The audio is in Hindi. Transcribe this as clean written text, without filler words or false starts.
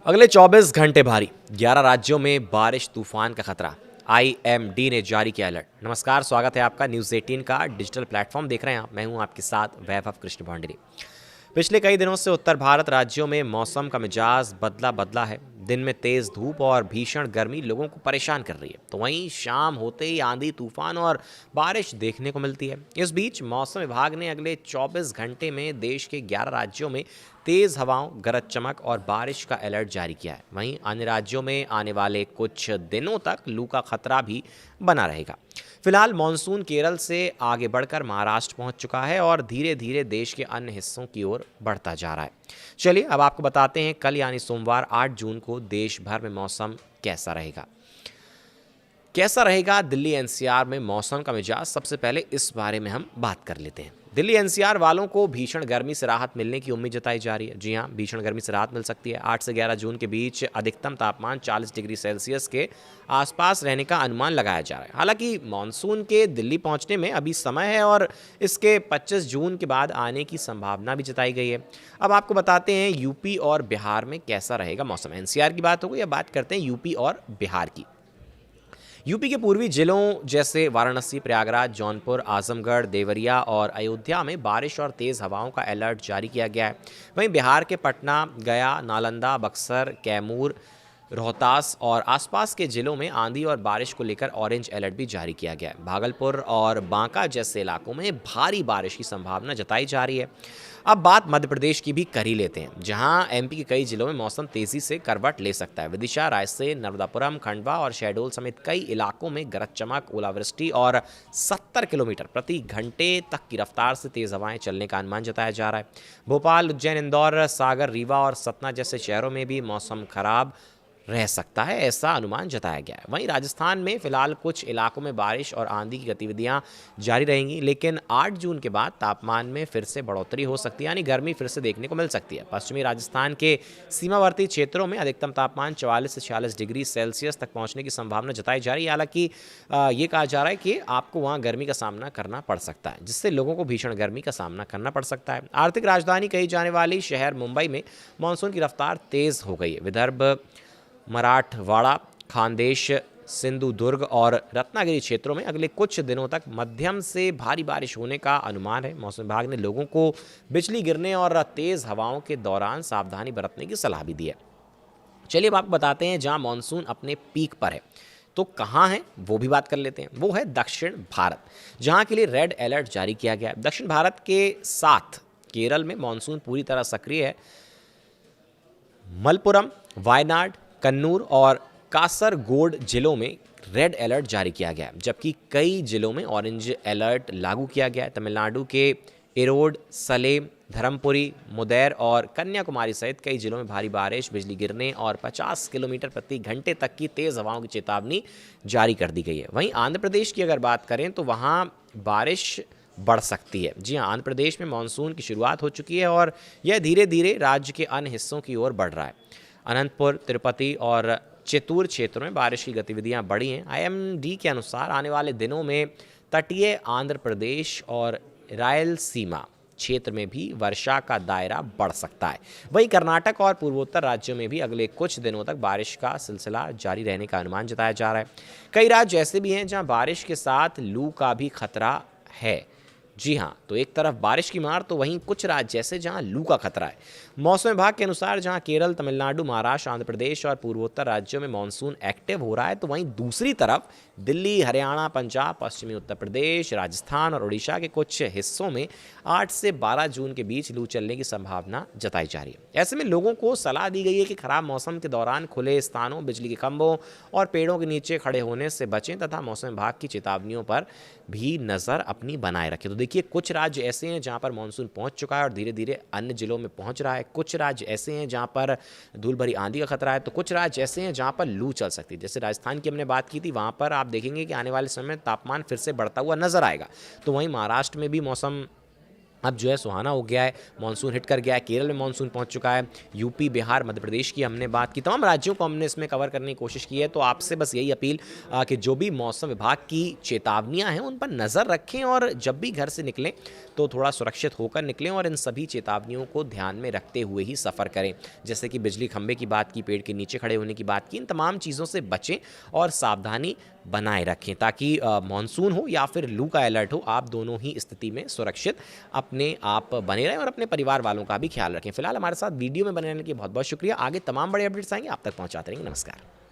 अगले 24 घंटे भारी 11 राज्यों में बारिश तूफान का खतरा। आईएमडी ने जारी किया अलर्ट। नमस्कार, स्वागत है आपका न्यूज़ 18 का डिजिटल प्लेटफॉर्म देख रहे हैं आप। मैं हूं आपके साथ वैभव कृष्ण भांडरी। पिछले कई दिनों से उत्तर भारत राज्यों में मौसम का मिजाज बदला बदला है। दिन में तेज धूप और भीषण गर्मी लोगों को परेशान कर रही है, तो वहीं शाम होते ही आंधी तूफान और बारिश देखने को मिलती है। इस बीच मौसम विभाग ने अगले 24 घंटे में देश के 11 राज्यों में तेज हवाओं, गरज चमक और बारिश का अलर्ट जारी किया है। वहीं अन्य राज्यों में आने वाले कुछ दिनों तक लू का खतरा भी बना रहेगा। फिलहाल मॉनसून केरल से आगे बढ़कर महाराष्ट्र पहुंच चुका है और धीरे धीरे देश के अन्य हिस्सों की ओर बढ़ता जा रहा है। चलिए अब आपको बताते हैं कल यानी सोमवार 8 जून को देश भर में मौसम कैसा रहेगा दिल्ली एनसीआर में मौसम का मिजाज। सबसे पहले इस बारे में हम बात कर लेते हैं। दिल्ली एनसीआर वालों को भीषण गर्मी से राहत मिलने की उम्मीद जताई जा रही है। जी हां, भीषण गर्मी से राहत मिल सकती है। 8 से 11 जून के बीच अधिकतम तापमान 40 डिग्री सेल्सियस के आसपास रहने का अनुमान लगाया जा रहा है। हालांकि मानसून के दिल्ली पहुंचने में अभी समय है और इसके 25 जून के बाद आने की संभावना भी जताई गई है। अब आपको बताते हैं यूपी और बिहार में कैसा रहेगा मौसम। एनसीआर की बात हो गई, अब बात करते हैं यूपी और बिहार की। यूपी के पूर्वी जिलों जैसे वाराणसी, प्रयागराज, जौनपुर, आजमगढ़, देवरिया और अयोध्या में बारिश और तेज़ हवाओं का अलर्ट जारी किया गया है। वहीं बिहार के पटना, गया, नालंदा, बक्सर, कैमूर, रोहतास और आसपास के जिलों में आंधी और बारिश को लेकर ऑरेंज अलर्ट भी जारी किया गया है। भागलपुर और बांका जैसे इलाकों में भारी बारिश की संभावना जताई जा रही है। अब बात मध्य प्रदेश की भी कर ही लेते हैं, जहां एमपी के कई जिलों में मौसम तेजी से करवट ले सकता है। विदिशा, रायसेन, नर्मदापुरम, खंडवा और शहडोल समेत कई इलाकों में गरज चमक, ओलावृष्टि और 70 किलोमीटर प्रति घंटे तक की रफ्तार से तेज हवाएं चलने का अनुमान जताया जा रहा है। भोपाल, उज्जैन, इंदौर, सागर, रीवा और सतना जैसे शहरों में भी मौसम खराब रह सकता है, ऐसा अनुमान जताया गया है। वहीं राजस्थान में फिलहाल कुछ इलाकों में बारिश और आंधी की गतिविधियां जारी रहेंगी, लेकिन 8 जून के बाद तापमान में फिर से बढ़ोतरी हो सकती है, यानी गर्मी फिर से देखने को मिल सकती है। पश्चिमी राजस्थान के सीमावर्ती क्षेत्रों में अधिकतम तापमान 44 से 46 डिग्री सेल्सियस तक पहुंचने की संभावना जताई जा रही है। हालांकि ये कहा जा रहा है कि आपको वहाँ गर्मी का सामना करना पड़ सकता है, जिससे लोगों को भीषण गर्मी का सामना करना पड़ सकता है। आर्थिक राजधानी कही जाने वाली शहर मुंबई में मानसून की रफ्तार तेज हो गई है। विदर्भ, मराठवाड़ा, खानदेश, सिंधुदुर्ग और रत्नागिरी क्षेत्रों में अगले कुछ दिनों तक मध्यम से भारी बारिश होने का अनुमान है। मौसम विभाग ने लोगों को बिजली गिरने और तेज हवाओं के दौरान सावधानी बरतने की सलाह भी दी है। चलिए अब आपको बताते हैं जहां मानसून अपने पीक पर है तो कहाँ है, वो भी बात कर लेते हैं। वो है दक्षिण भारत, जहां के लिए रेड अलर्ट जारी किया गया है। दक्षिण भारत के साथ केरल में मानसून पूरी तरह सक्रिय है। मलपुरम, वायनाड, कन्नूर और कासरगोड जिलों में रेड अलर्ट जारी किया गया है, जबकि कई जिलों में ऑरेंज अलर्ट लागू किया गया है। तमिलनाडु के इरोड, सलेम, धर्मपुरी, मुदैर और कन्याकुमारी सहित कई जिलों में भारी बारिश, बिजली गिरने और 50 किलोमीटर प्रति घंटे तक की तेज़ हवाओं की चेतावनी जारी कर दी गई है। वहीं आंध्र प्रदेश की अगर बात करें तो वहाँ बारिश बढ़ सकती है। जी हाँ, आंध्र प्रदेश में मानसून की शुरुआत हो चुकी है और यह धीरे धीरे राज्य के अन्य हिस्सों की ओर बढ़ रहा है। अनंतपुर, तिरुपति और चित्तूर क्षेत्रों में बारिश की गतिविधियां बढ़ी हैं। आईएमडी के अनुसार आने वाले दिनों में तटीय आंध्र प्रदेश और रायलसीमा क्षेत्र में भी वर्षा का दायरा बढ़ सकता है। वहीं कर्नाटक और पूर्वोत्तर राज्यों में भी अगले कुछ दिनों तक बारिश का सिलसिला जारी रहने का अनुमान जताया जा रहा है। कई राज्य ऐसे भी हैं जहां बारिश के साथ लू का भी खतरा है। जी हाँ, तो एक तरफ बारिश की मार तो वहीं कुछ राज्य ऐसे जहां लू का खतरा है। मौसम विभाग के अनुसार जहां केरल, तमिलनाडु, महाराष्ट्र, आंध्र प्रदेश और पूर्वोत्तर राज्यों में मानसून एक्टिव हो रहा है, तो वहीं दूसरी तरफ दिल्ली, हरियाणा, पंजाब, पश्चिमी उत्तर प्रदेश, राजस्थान और उड़ीसा के कुछ हिस्सों में 8 से 12 जून के बीच लू चलने की संभावना जताई जा रही है। ऐसे में लोगों को सलाह दी गई है कि खराब मौसम के दौरान खुले स्थानों, बिजली के खंभों और पेड़ों के नीचे खड़े होने से बचें तथा मौसम विभाग की चेतावनियों पर भी नज़र अपनी बनाए रखें। तो देखिए, कुछ राज्य ऐसे हैं जहां पर मानसून पहुंच चुका है और धीरे धीरे अन्य जिलों में पहुंच रहा है। कुछ राज्य ऐसे हैं जहां पर धूल भरी आंधी का खतरा है, तो कुछ राज्य ऐसे हैं जहां पर लू चल सकती है। जैसे राजस्थान की हमने बात की थी, वहां पर आप देखेंगे कि आने वाले समय में तापमान फिर से बढ़ता हुआ नजर आएगा। तो वहीं महाराष्ट्र में भी मौसम अब जो है सुहाना हो गया है, मानसून हिट कर गया है, केरल में मानसून पहुंच चुका है, यूपी, बिहार, मध्य प्रदेश की हमने बात की, तमाम राज्यों को हमने इसमें कवर करने की कोशिश की है। तो आपसे बस यही अपील कि जो भी मौसम विभाग की चेतावनियां हैं उन पर नज़र रखें और जब भी घर से निकलें तो थोड़ा सुरक्षित होकर निकलें और इन सभी चेतावनियों को ध्यान में रखते हुए ही सफ़र करें। जैसे कि बिजली खंभे की बात की, पेड़ के नीचे खड़े होने की बात की, इन तमाम चीज़ों से बचें और सावधानी बनाए रखें ताकि मानसून हो या फिर लू का अलर्ट हो, आप दोनों ही स्थिति में सुरक्षित अपने आप बने रहें और अपने परिवार वालों का भी ख्याल रखें। फिलहाल हमारे साथ वीडियो में बने रहने के लिए बहुत बहुत शुक्रिया। आगे तमाम बड़े अपडेट्स आएंगे, आप तक पहुंचाते रहेंगे। नमस्कार।